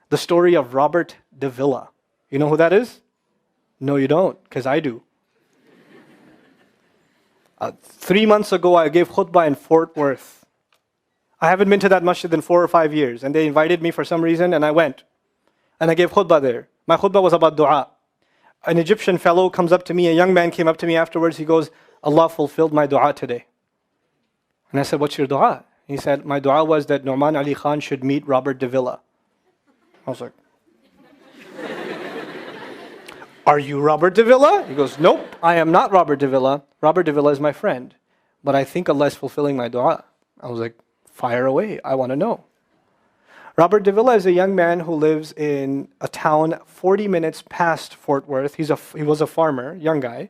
The story of Robert Davila. You know who that is? No, you don't, because I do. 3 months ago, I gave khutbah in Fort Worth. I haven't been to that masjid in 4 or 5 years, and they invited me for some reason, and I went. And I gave khutbah there. My khutbah was about dua. An Egyptian fellow comes up to me, a young man came up to me afterwards, he goes, Allah fulfilled my dua today. And I said, what's your dua? He said, my dua was that Nouman Ali Khan should meet Robert Davila. I was like, are you Robert Davila? He goes, nope, I am not Robert Davila. Robert Davila is my friend. But I think Allah is fulfilling my dua. I was like, fire away, I want to know. Robert Davila is a young man who lives in a town 40 minutes past Fort Worth. He was a farmer, young guy.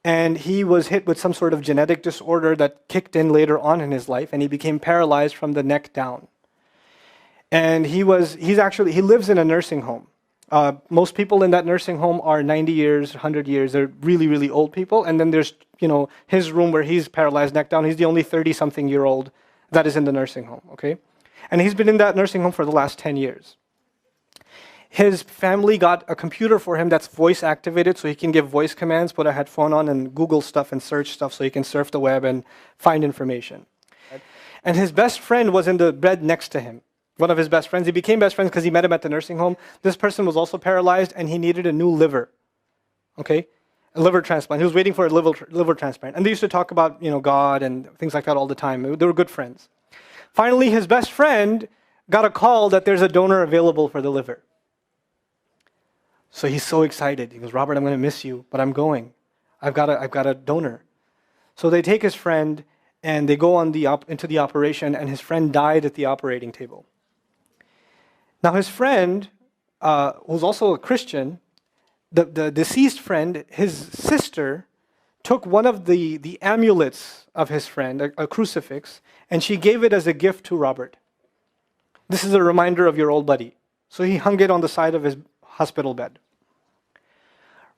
And he was hit with some sort of genetic disorder that kicked in later on in his life, and he became paralyzed from the neck down. And he lives in a nursing home. Most people in that nursing home are 90 years, 100 years. They're really, really old people. And then there's, his room where he's paralyzed neck down. He's the only 30-something-year-old that is in the nursing home, okay? And he's been in that nursing home for the last 10 years. His family got a computer for him that's voice activated, so he can give voice commands, put a headphone on and Google stuff and search stuff so he can surf the web and find information. And his best friend was in the bed next to him. One of his best friends. He became best friends because he met him at the nursing home. This person was also paralyzed and he needed a new liver. Okay? A liver transplant. He was waiting for a liver transplant. And they used to talk about, God and things like that all the time. They were good friends. Finally, his best friend got a call that there's a donor available for the liver. So he's so excited. He goes, Robert, I'm going to miss you, but I'm going. I've got a donor. So they take his friend and they go into the operation, and his friend died at the operating table. Now his friend, who's also a Christian, the deceased friend, his sister, took one of the amulets of his friend, a crucifix, and she gave it as a gift to Robert. This is a reminder of your old buddy. So he hung it on the side of his hospital bed.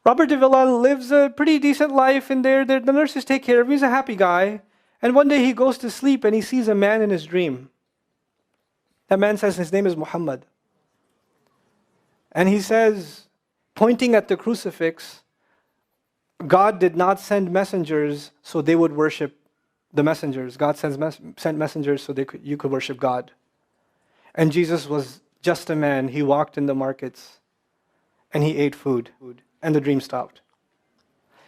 Robert Davila lives a pretty decent life in there. The nurses take care of him. He's a happy guy. And one day he goes to sleep and he sees a man in his dream. That man says his name is Muhammad. And he says, pointing at the crucifix, God did not send messengers so they would worship the messengers. God sent messengers so you could worship God. And Jesus was just a man. He walked in the markets and he ate food. And the dream stopped.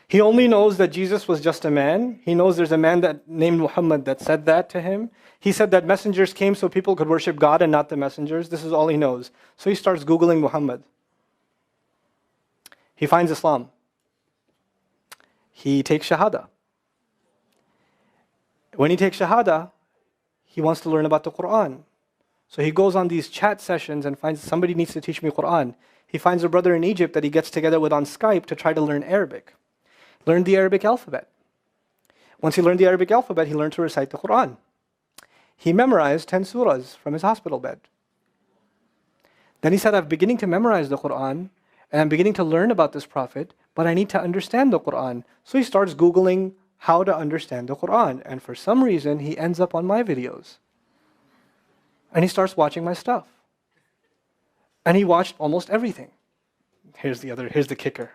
He only knows that Jesus was just a man. He knows there's a man named Muhammad that said that to him. He said that messengers came so people could worship God and not the messengers. This is all he knows. So he starts Googling Muhammad. He finds Islam. He takes Shahada. When he takes Shahada, he wants to learn about the Quran. So he goes on these chat sessions and finds somebody needs to teach me Quran. He finds a brother in Egypt that he gets together with on Skype to try to learn Arabic. Learned the Arabic alphabet. Once he learned the Arabic alphabet, he learned to recite the Quran. He memorized 10 surahs from his hospital bed. Then he said, I'm beginning to memorize the Quran, and I'm beginning to learn about this prophet, but I need to understand the Quran. So he starts Googling how to understand the Quran. And for some reason, he ends up on my videos. And he starts watching my stuff. And he watched almost everything. Here's the kicker.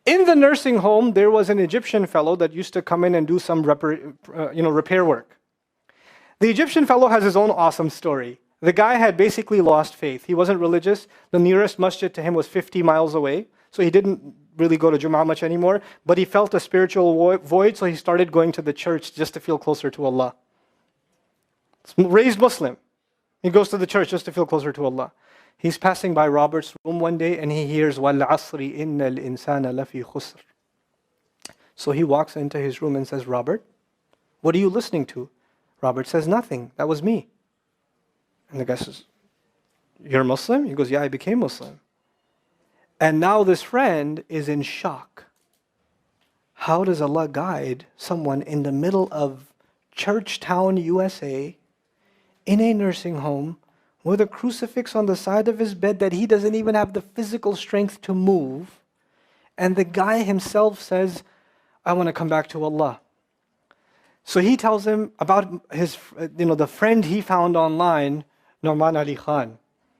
In the nursing home, there was an Egyptian fellow that used to come in and do some repair work. The Egyptian fellow has his own awesome story. The guy had basically lost faith. He wasn't religious. The nearest masjid to him was 50 miles away. So he didn't really go to Jum'ah much anymore. But he felt a spiritual void, so he started going to the church just to feel closer to Allah. Raised Muslim. He goes to the church just to feel closer to Allah. He's passing by Robert's room one day and he hears, وَالْعَصْرِ إِنَّ الْإِنسَانَ لَفِي خُسْرٍ. So he walks into his room and says, Robert, what are you listening to? Robert says, nothing. That was me. And the guy says, you're Muslim? He goes, yeah, I became Muslim. And now this friend is in shock. How does Allah guide someone in the middle of Churchtown, USA, in a nursing home, with a crucifix on the side of his bed that he doesn't even have the physical strength to move, and the guy himself says, I want to come back to Allah. So he tells him about his, the friend he found online, Nouman Ali Khan.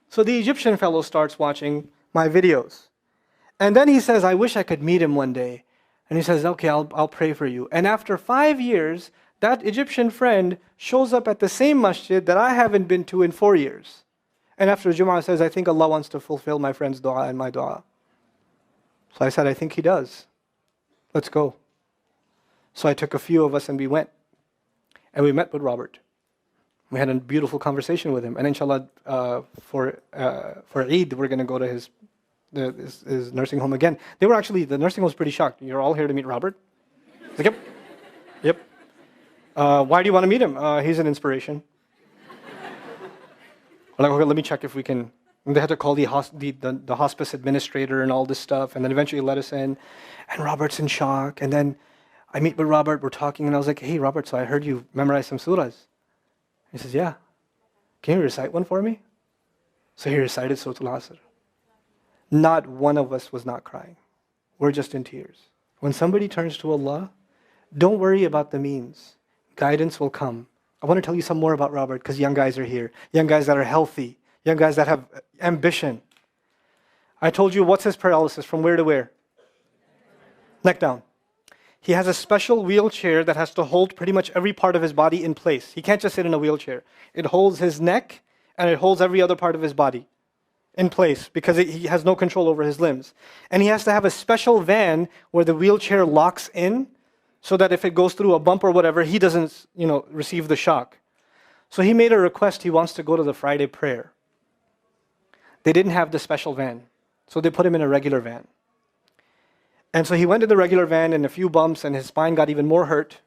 So the Egyptian fellow starts watching my videos. And then he says, I wish I could meet him one day. And he says, okay, I'll pray for you. And after 5 years, that Egyptian friend shows up at the same masjid that I haven't been to in 4 years. And after Jum'ah says, I think Allah wants to fulfill my friend's dua and my dua. So I said, I think He does. Let's go. So I took a few of us and we went. And we met with Robert. We had a beautiful conversation with him. And inshallah, for Eid, we're going to go to his nursing home again. The nursing home was pretty shocked. You're all here to meet Robert? Like, yep. Yep. Why do you want to meet him? He's an inspiration. I'm like, okay, let me check if we can. And they had to call the hospice administrator and all this stuff, and then eventually let us in. And Robert's in shock. And then I meet with Robert, we're talking, and I was like, hey, Robert, so I heard you memorize some surahs. He says, yeah. Can you recite one for me? So he recited Surah Al-Asr. Not one of us was not crying. We're just in tears. When somebody turns to Allah, don't worry about the means. Guidance will come. I want to tell you some more about Robert because young guys are here. Young guys that are healthy. Young guys that have ambition. I told you, what's his paralysis? From where to where? Neck down. He has a special wheelchair that has to hold pretty much every part of his body in place. He can't just sit in a wheelchair. It holds his neck and it holds every other part of his body in place because he has no control over his limbs. And he has to have a special van where the wheelchair locks in so that if it goes through a bump or whatever, he doesn't, receive the shock. So he made a request. He wants to go to the Friday prayer. They didn't have the special van, so they put him in a regular van. And so he went to the regular van and a few bumps and his spine got even more hurt.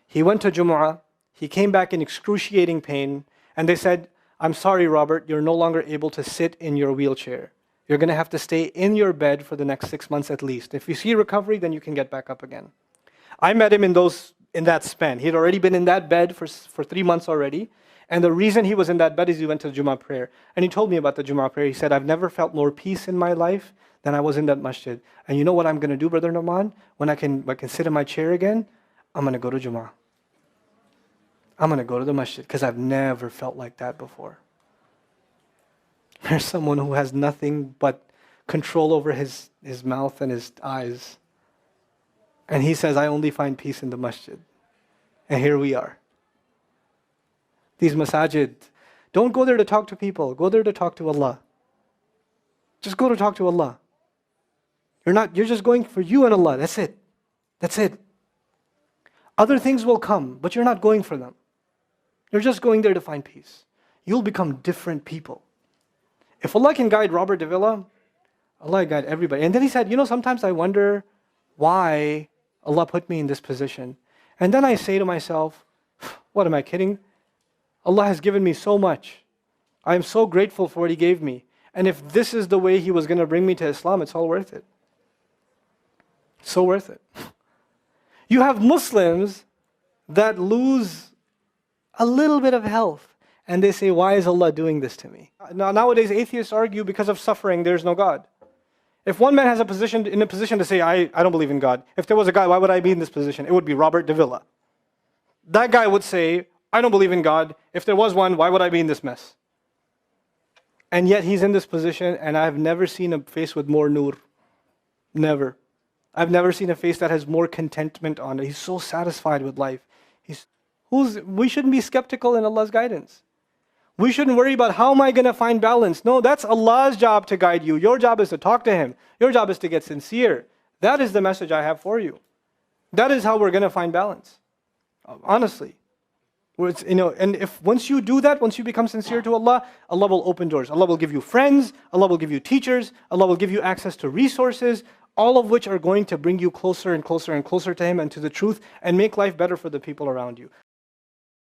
He went to Jumu'ah. He came back in excruciating pain. And they said, I'm sorry, Robert, you're no longer able to sit in your wheelchair. You're going to have to stay in your bed for the next 6 months at least. If you see recovery, then you can get back up again. I met him in that span. He had already been in that bed for 3 months already. And the reason he was in that bed is he went to the Jumu'ah prayer. And he told me about the Jumu'ah prayer. He said, I've never felt more peace in my life than I was in that masjid. And you know what I'm going to do, Brother Nouman? When I can sit in my chair again, I'm going to go to Jumu'ah. I'm going to go to the masjid because I've never felt like that before. There's someone who has nothing but control over his mouth and his eyes. And he says, I only find peace in the masjid. And here we are. These masajid, don't go there to talk to people. Go there to talk to Allah. Just go to talk to Allah. You're just going for you and Allah. That's it. That's it. Other things will come, but you're not going for them. You're just going there to find peace. You'll become different people. If Allah can guide Robert Davila, Allah guide everybody. And then he said, sometimes I wonder why Allah put me in this position. And then I say to myself, what am I kidding? Allah has given me so much. I am so grateful for what He gave me. And if this is the way He was going to bring me to Islam, it's all worth it. So worth it. You have Muslims that lose a little bit of health. And they say, why is Allah doing this to me? Now, nowadays, atheists argue because of suffering, there's no God. If one man has in a position to say, I don't believe in God. If there was a God, why would I be in this position? It would be Robert Davila. That guy would say, I don't believe in God. If there was one, why would I be in this mess? And yet he's in this position, and I've never seen a face with more nur. Never. I've never seen a face that has more contentment on it. He's so satisfied with life. We shouldn't be skeptical in Allah's guidance. We shouldn't worry about how am I going to find balance. No, that's Allah's job to guide you. Your job is to talk to Him. Your job is to get sincere. That is the message I have for you. That is how we're going to find balance. Honestly. And if once you do that, once you become sincere to Allah, Allah will open doors. Allah will give you friends. Allah will give you teachers. Allah will give you access to resources, all of which are going to bring you closer and closer and closer to Him and to the truth and make life better for the people around you.